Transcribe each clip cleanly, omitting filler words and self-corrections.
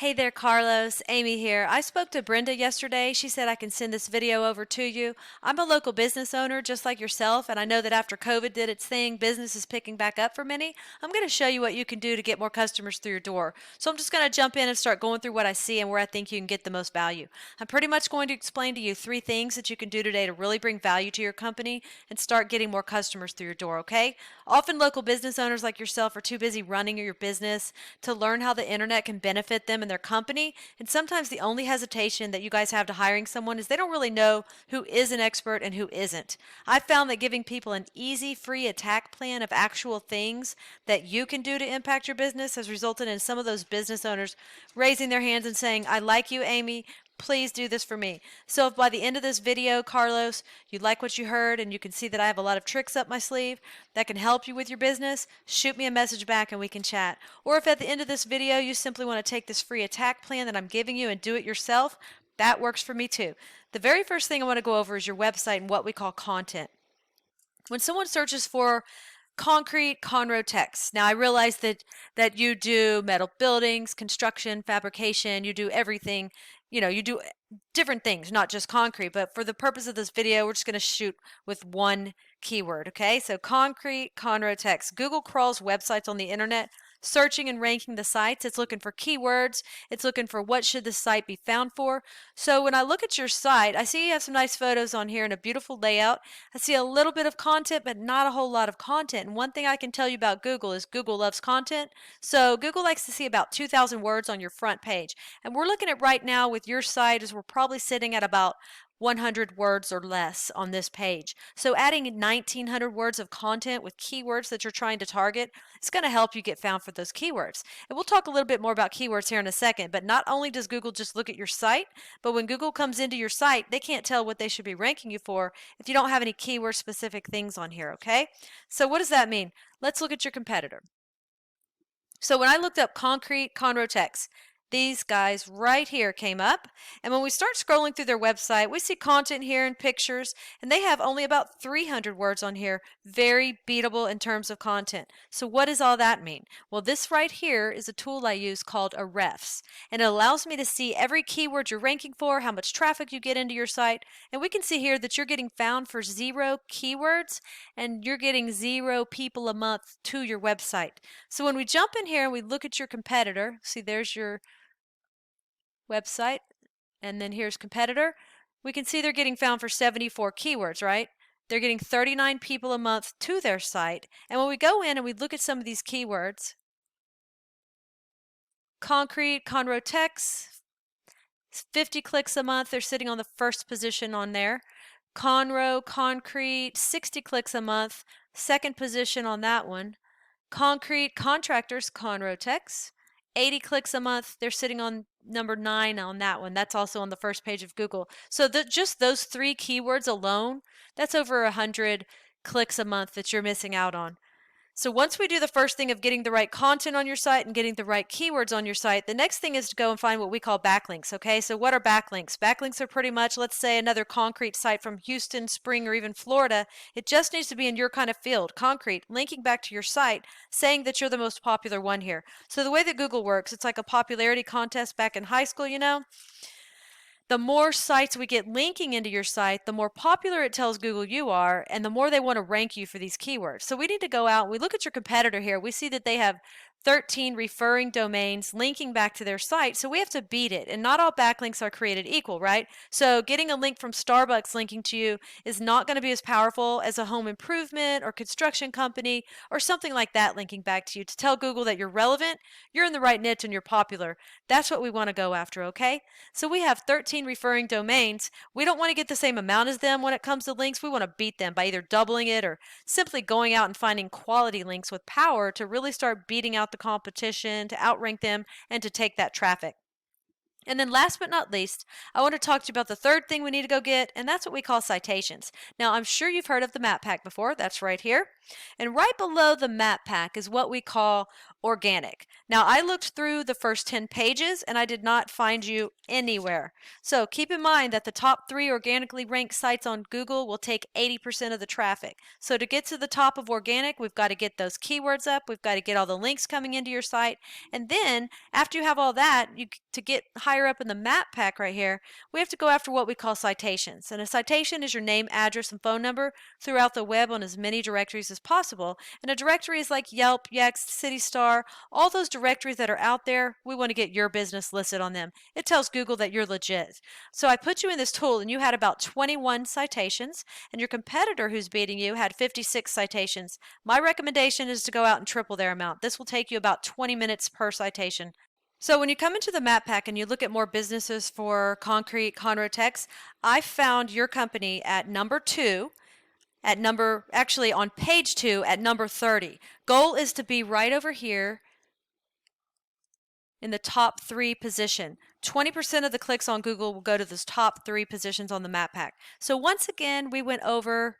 Hey there, Carlos. Amy here. I spoke to Brenda yesterday. She said I can send this video over to you. I'm a local business owner just like yourself, and I know that after COVID did its thing, business is picking back up for many. I'm going to show you what you can do to get more customers through your door. So I'm just going to jump in and start going through what I see and where I think you can get the most value. I'm pretty much going to explain to you 3 things that you can do today to really bring value to your company and start getting more customers through your door, okay? Often local business owners like yourself are too busy running your business to learn how the internet can benefit them and their company. And sometimes the only hesitation that you guys have to hiring someone is they don't really know who is an expert and who isn't. I found that giving people an easy, free attack plan of actual things that you can do to impact your business has resulted in some of those business owners raising their hands and saying, I like you, Amy. Please do this for me. So if by the end of this video, Carlos, you like what you heard and you can see that I have a lot of tricks up my sleeve that can help you with your business, shoot me a message back and we can chat. Or if at the end of this video you simply want to take this free attack plan that I'm giving you and do it yourself, that works for me too. The very first thing I want to go over is your website and what we call content. When someone searches for concrete Conroe text. Now I realize that you do metal buildings, construction, fabrication, you do everything, you do different things, not just concrete, but for the purpose of this video, we're just going to shoot with one keyword, okay? So concrete Conroe text. Google crawls websites on the internet, searching and ranking the sites. It's looking for keywords. It's looking for what should the site be found for. So when I look at your site, I see you have some nice photos on here and a beautiful layout. I see a little bit of content, but not a whole lot of content. And one thing I can tell you about Google is Google loves content. So Google likes to see about 2,000 words on your front page. And we're looking at right now with your site is we're probably sitting at about 100 words or less on this page. So adding 1,900 words of content with keywords that you're trying to target is going to help you get found for those keywords. And we'll talk a little bit more about keywords here in a second, but not only does Google just look at your site, but when Google comes into your site, they can't tell what they should be ranking you for if you don't have any keyword specific things on here, okay? So what does that mean? Let's look at your competitor. So when I looked up concrete Conroe text, these guys right here came up, and when we start scrolling through their website, we see content here and pictures, and they have only about 300 words on here, very beatable in terms of content. So what does all that mean? Well, this right here is a tool I use called a refs, and it allows me to see every keyword you're ranking for, how much traffic you get into your site, and we can see here that you're getting found for 0 keywords, and you're getting 0 people a month to your website. So when we jump in here and we look at your competitor, see there's your website, and then here's competitor. We can see they're getting found for 74 keywords, right? They're getting 39 people a month to their site. And when we go in and we look at some of these keywords, concrete, Conroe text, 50 clicks a month, they're sitting on the first position on there. Conroe, concrete, 60 clicks a month, second position on that one. Concrete, contractors, Conroe text, 80 clicks a month, they're sitting on number 9 on that one. That's also on the first page of Google. So just those 3 keywords alone, that's over 100 clicks a month that you're missing out on. So once we do the first thing of getting the right content on your site and getting the right keywords on your site, the next thing is to go and find what we call backlinks, okay? So what are backlinks? Backlinks are pretty much, let's say, another concrete site from Houston, Spring, or even Florida. It just needs to be in your kind of field, concrete, linking back to your site, saying that you're the most popular one here. So the way that Google works, it's like a popularity contest back in high school, The more sites we get linking into your site, the more popular it tells Google you are, and the more they want to rank you for these keywords. So we need to go out, we look at your competitor here, we see that they have 13 referring domains linking back to their site, so we have to beat it. And not all backlinks are created equal, right? So getting a link from Starbucks linking to you is not going to be as powerful as a home improvement or construction company or something like that linking back to you to tell Google that you're relevant, you're in the right niche, and you're popular. That's what we want to go after, okay? So we have 13 referring domains. We don't want to get the same amount as them when it comes to links. We want to beat them by either doubling it or simply going out and finding quality links with power to really start beating out the competition, to outrank them, and to take that traffic. And then last but not least, I want to talk to you about the third thing we need to go get, and that's what we call citations. Now, I'm sure you've heard of the map pack before. That's right here. And right below the map pack is what we call organic. Now, I looked through the first 10 pages and I did not find you anywhere. So keep in mind that the top 3 organically ranked sites on Google will take 80% of the traffic. So to get to the top of organic, we've got to get those keywords up, we've got to get all the links coming into your site, and then after you have all that, to get higher up in the map pack right here, we have to go after what we call citations. And a citation is your name, address, and phone number throughout the web on as many directories as possible. And a directory is like Yelp, Yext, City Star, all those directories that are out there, we want to get your business listed on them. It tells Google that you're legit. So I put you in this tool and you had about 21 citations, and your competitor who's beating you had 56 citations. My recommendation is to go out and triple their amount. This will take you about 20 minutes per citation. So when you come into the map pack and you look at more businesses for concrete Conroe Techs, I found your company at number 2, actually on page 2 at number 30. Goal is to be right over here in the top 3 position. 20% of the clicks on Google will go to those top 3 positions on the map pack. So once again, we went over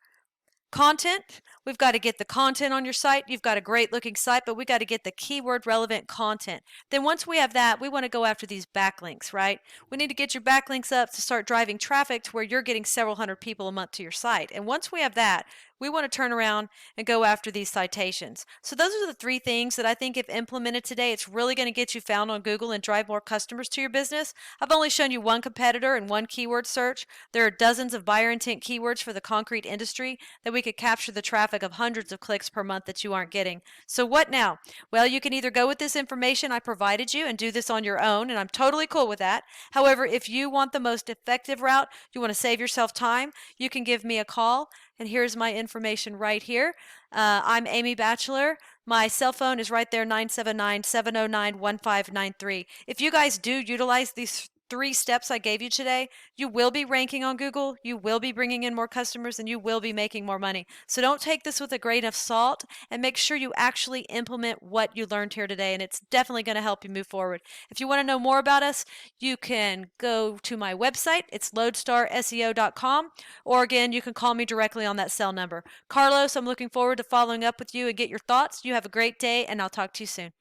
content. We've got to get the content on your site. You've got a great looking site, but we got to get the keyword relevant content. Then once we have that, we want to go after these backlinks, right? We need to get your backlinks up to start driving traffic to where you're getting several hundred people a month to your site. And once we have that, we want to turn around and go after these citations. So those are the 3 things that I think if implemented today, it's really going to get you found on Google and drive more customers to your business. I've only shown you one competitor and one keyword search. There are dozens of buyer intent keywords for the concrete industry that we could capture the traffic of hundreds of clicks per month that you aren't getting. So what now? Well, you can either go with this information I provided you and do this on your own, and I'm totally cool with that. However, if you want the most effective route, you want to save yourself time, you can give me a call. And here's my information right here. I'm Amy Batchelor. My cell phone is right there, 979-709-1593. If you guys do utilize these 3 steps I gave you today, you will be ranking on Google, you will be bringing in more customers, and you will be making more money. So don't take this with a grain of salt, and make sure you actually implement what you learned here today, and it's definitely going to help you move forward. If you want to know more about us, you can go to my website. It's lodestarseo.com, or again, you can call me directly on that cell number. Carlos, I'm looking forward to following up with you and get your thoughts. You have a great day, and I'll talk to you soon.